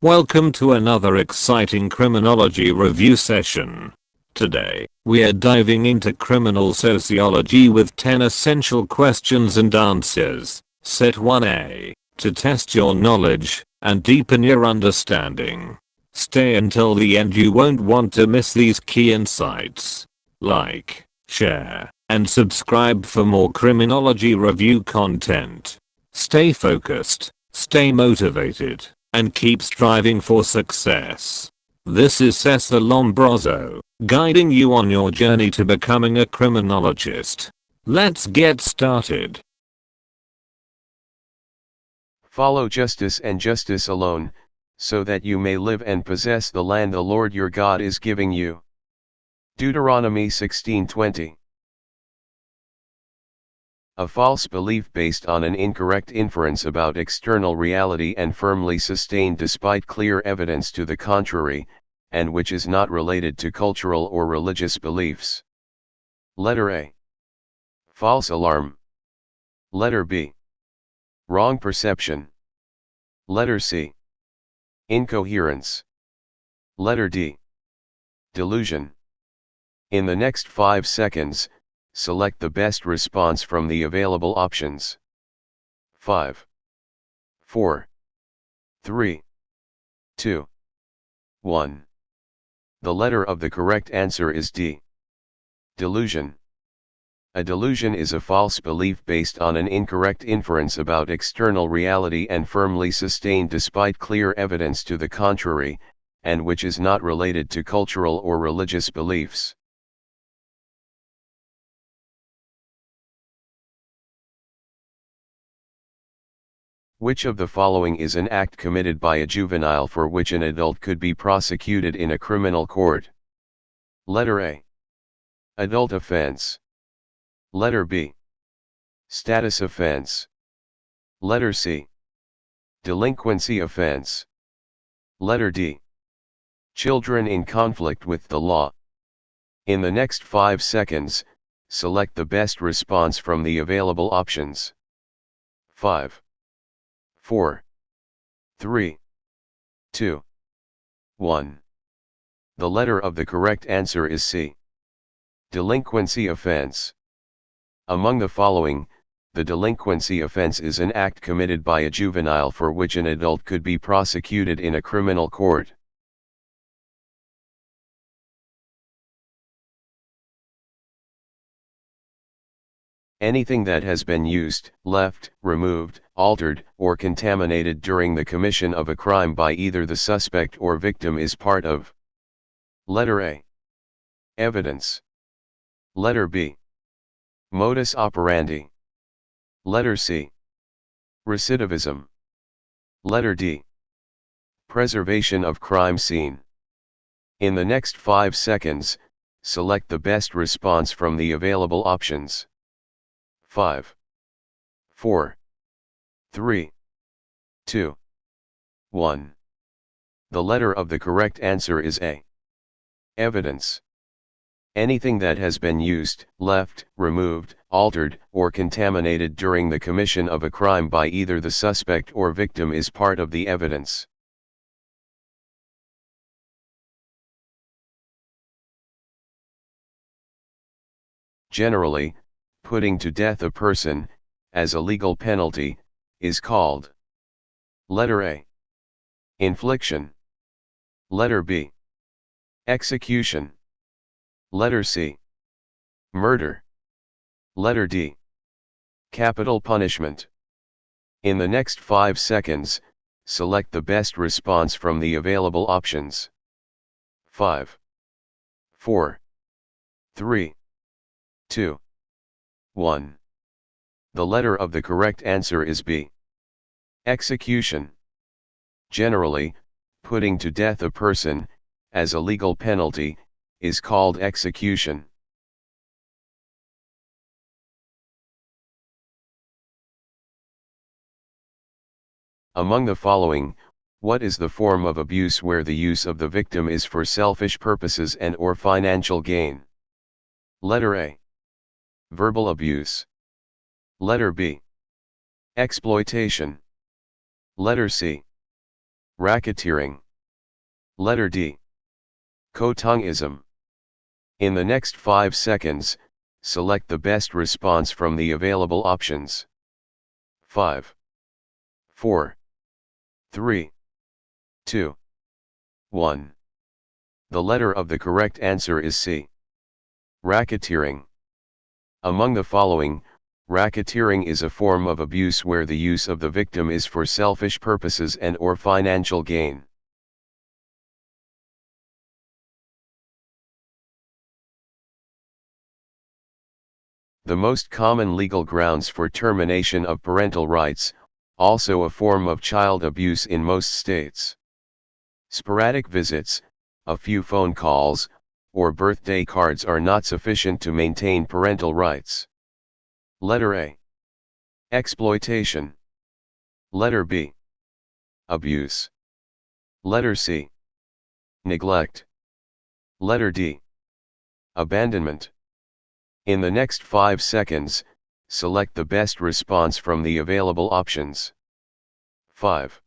Welcome to another exciting criminology review session. Today, we are diving into criminal sociology with 10 essential questions and answers. Set 1A, to test your knowledge and deepen your understanding. Stay until the end, you won't want to miss these key insights. Like, share, and subscribe for more criminology review content. Stay focused, stay motivated, and keep striving for success. This is Cesare Lombroso, guiding you on your journey to becoming a criminologist. Let's get started. Follow justice and justice alone, so that you may live and possess the land the Lord your God is giving you. Deuteronomy 16:20. A false belief based on an incorrect inference about external reality and firmly sustained despite clear evidence to the contrary, and which is not related to cultural or religious beliefs. Letter A. False alarm. Letter B. Wrong perception. Letter C. Incoherence. Letter D. Delusion. In the next 5 seconds, select the best response from the available options. 5, 4, 3, 2, 1. The letter of the correct answer is D. Delusion. A delusion is a false belief based on an incorrect inference about external reality and firmly sustained despite clear evidence to the contrary, and which is not related to cultural or religious beliefs. Which of the following is an act committed by a juvenile for which an adult could be prosecuted in a criminal court? Letter A. Adult offense. Letter B. Status offense. Letter C. Delinquency offense. Letter D. Children in conflict with the law. In the next 5 seconds, select the best response from the available options. 5, 4, 3, 2, 1. The letter of the correct answer is C. Delinquency offense. Among the following, the delinquency offense is an act committed by a juvenile for which an adult could be prosecuted in a criminal court. Anything that has been used, left, removed, altered, or contaminated during the commission of a crime by either the suspect or victim is part of. Letter A. Evidence. Letter B. Modus operandi. Letter C. Recidivism. Letter D. Preservation of crime scene. In the next 5 seconds, select the best response from the available options. 5, 4, 3, 2, 1. The letter of the correct answer is A. Evidence. Anything that has been used, left, removed, altered, or contaminated during the commission of a crime by either the suspect or victim is part of the evidence. Generally, putting to death a person, as a legal penalty, is called. Letter A. Infliction. Letter B. Execution. Letter C. Murder. Letter D. Capital punishment. In the next 5 seconds, select the best response from the available options. 5, 4, 3, 2, 1. The letter of the correct answer is B. Execution. Generally, putting to death a person, as a legal penalty, is called execution. Among the following, what is the form of abuse where the use of the victim is for selfish purposes and/or financial gain? Letter A. Verbal abuse. Letter B. Exploitation. Letter C. Racketeering. Letter D. Cotongism. In the next 5 seconds, select the best response from the available options. 5, 4, 3, 2, 1. The letter of the correct answer is C. Racketeering. Among the following, racketeering is a form of abuse where the use of the victim is for selfish purposes and/or financial gain. The most common legal grounds for termination of parental rights, also a form of child abuse in most states. Sporadic visits, a few phone calls, or birthday cards are not sufficient to maintain parental rights. Letter A. Exploitation. Letter B. Abuse. Letter C. Neglect. Letter D. Abandonment. In the next 5 seconds, select the best response from the available options. 5,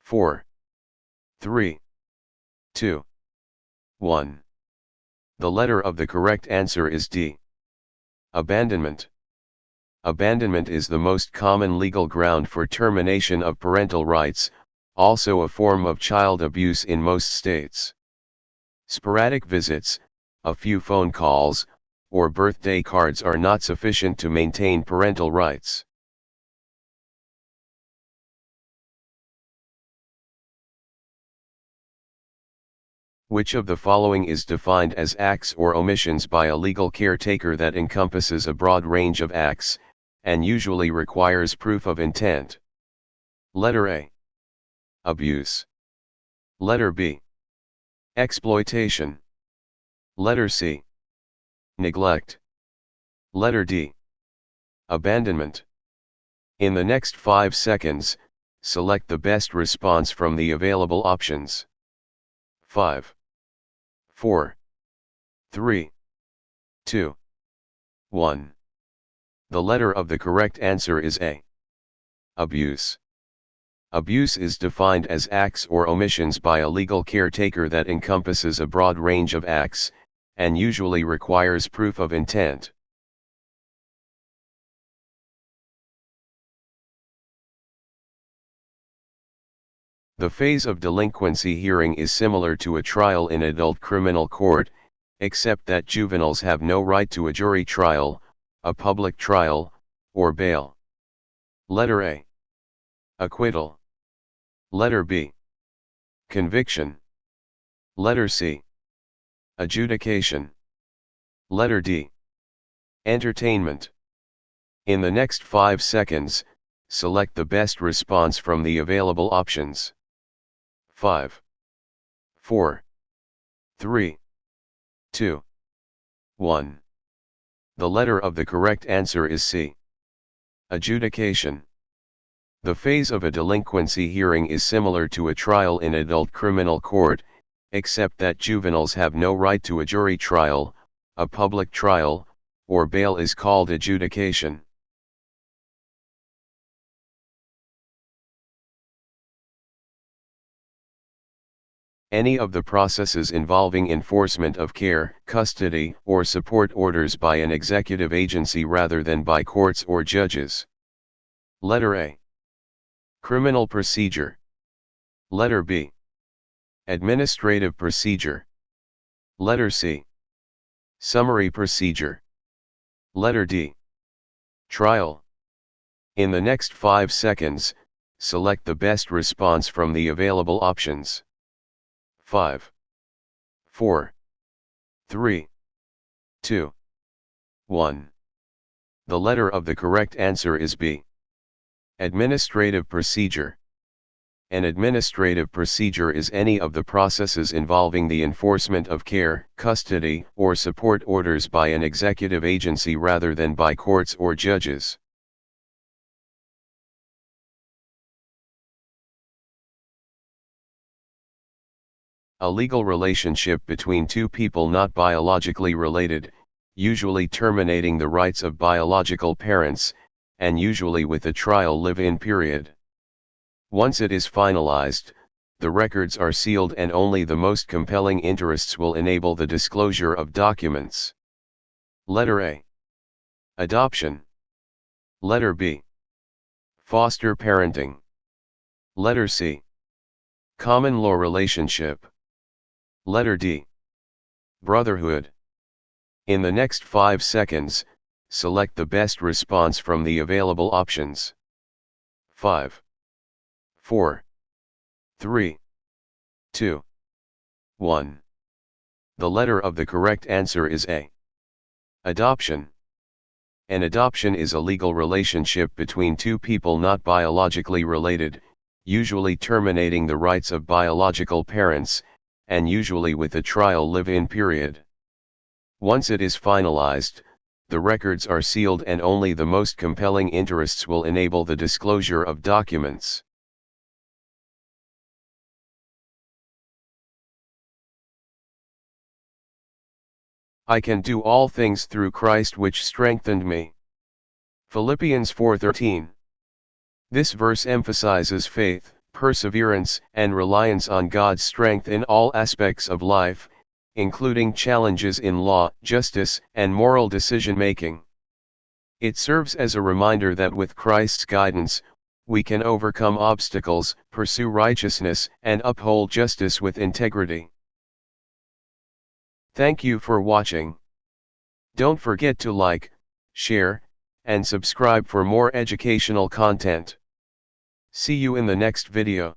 4, 3, 2, 1. The letter of the correct answer is D. Abandonment. Abandonment is the most common legal ground for termination of parental rights, also a form of child abuse in most states. Sporadic visits, a few phone calls, or birthday cards are not sufficient to maintain parental rights. Which of the following is defined as acts or omissions by a legal caretaker that encompasses a broad range of acts, and usually requires proof of intent? Letter A. Abuse. Letter B. Exploitation. Letter C. Neglect. Letter D. Abandonment. In the next 5 seconds, select the best response from the available options. 5, 4, 3, 2, 1. The letter of the correct answer is A. Abuse. Abuse is defined as acts or omissions by a legal caretaker that encompasses a broad range of acts, and usually requires proof of intent. The phase of delinquency hearing is similar to a trial in adult criminal court, except that juveniles have no right to a jury trial, a public trial, or bail. Letter A. Acquittal. Letter B. Conviction. Letter C. Adjudication. Letter D. Entertainment. In the next 5 seconds, select the best response from the available options. 5, 4, 3, 2, 1. The letter of the correct answer is C. Adjudication. The phase of a delinquency hearing is similar to a trial in adult criminal court, except that juveniles have no right to a jury trial, a public trial, or bail is called adjudication. Any of the processes involving enforcement of care, custody, or support orders by an executive agency rather than by courts or judges. Letter A. Criminal procedure. Letter B. Administrative procedure. Letter C. Summary procedure. Letter D. Trial. In the next 5 seconds, select the best response from the available options. 5, 4, 3, 2, 1. The letter of the correct answer is B. Administrative procedure. An administrative procedure is any of the processes involving the enforcement of care, custody, or support orders by an executive agency rather than by courts or judges. A legal relationship between two people not biologically related, usually terminating the rights of biological parents, and usually with a trial live-in period. Once it is finalized, the records are sealed and only the most compelling interests will enable the disclosure of documents. Letter A. Adoption. Letter B. Foster parenting. Letter C. Common law relationship. Letter D. Brotherhood. In the next 5 seconds, select the best response from the available options. 5, 4, 3, 2, 1. The letter of the correct answer is A. Adoption. An adoption is a legal relationship between two people not biologically related, usually terminating the rights of biological parents, and usually with a trial live-in period. Once it is finalized, the records are sealed and only the most compelling interests will enable the disclosure of documents. I can do all things through Christ which strengthened me. Philippians 4:13. This verse emphasizes faith, perseverance, and reliance on God's strength in all aspects of life, including challenges in law, justice, and moral decision-making. It serves as a reminder that with Christ's guidance, we can overcome obstacles, pursue righteousness, and uphold justice with integrity. Thank you for watching. Don't forget to like, share, and subscribe for more educational content. See you in the next video.